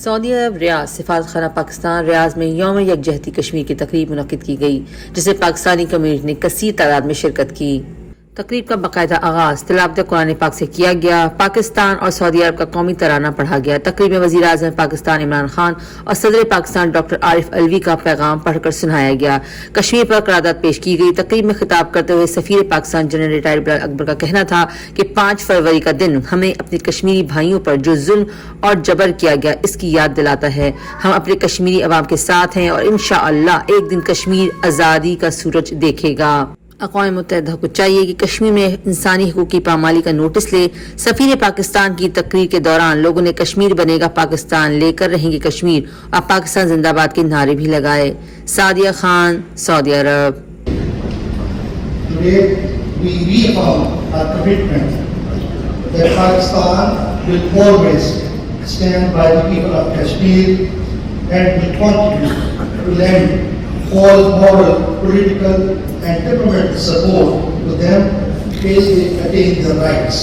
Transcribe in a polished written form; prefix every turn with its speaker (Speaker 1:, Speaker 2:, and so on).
Speaker 1: سعودی عرب ریاض سفارت خانہ پاکستان ریاض میں یوم یکجہتی کشمیر کی تقریب منعقد کی گئی، جسے پاکستانی کمیونٹی نے کثیر تعداد میں شرکت کی۔ تقریب کا باقاعدہ آغاز تلاوت قرآن پاک سے کیا گیا۔ پاکستان اور سعودی عرب کا قومی ترانہ پڑھا گیا۔ تقریب میں وزیر اعظم پاکستان عمران خان اور صدر پاکستان ڈاکٹر عارف علوی کا پیغام پڑھ کر سنایا گیا۔ کشمیر پر قرارداد پیش کی گئی۔ تقریب میں خطاب کرتے ہوئے سفیر پاکستان جنرل ریٹائرڈ بلال اکبر کا کہنا تھا کہ 5 فروری کا دن ہمیں اپنے کشمیری بھائیوں پر جو ظلم اور جبر کیا گیا اس کی یاد دلاتا ہے۔ ہم اپنے کشمیری عوام کے ساتھ ہیں اور انشاءاللہ ایک دن کشمیر آزادی کا سورج دیکھے گا۔ اقوام متحدہ کو چاہیے کہ کشمیر میں انسانی حقوق کی پامالی کا نوٹس لے۔ سفیر پاکستان کی تقریر کے دوران لوگوں نے کشمیر بنے گا پاکستان، لے کر رہیں گے کشمیر اور پاکستان زندہ باد کے نعرے بھی لگائے۔ سعدیہ خان، سعودی عرب۔
Speaker 2: Today we reaffirm our commitment that Pakistan will always stand by the people of Kashmir and will continue to lend all moral, political and diplomatic support to them till they attain their rights.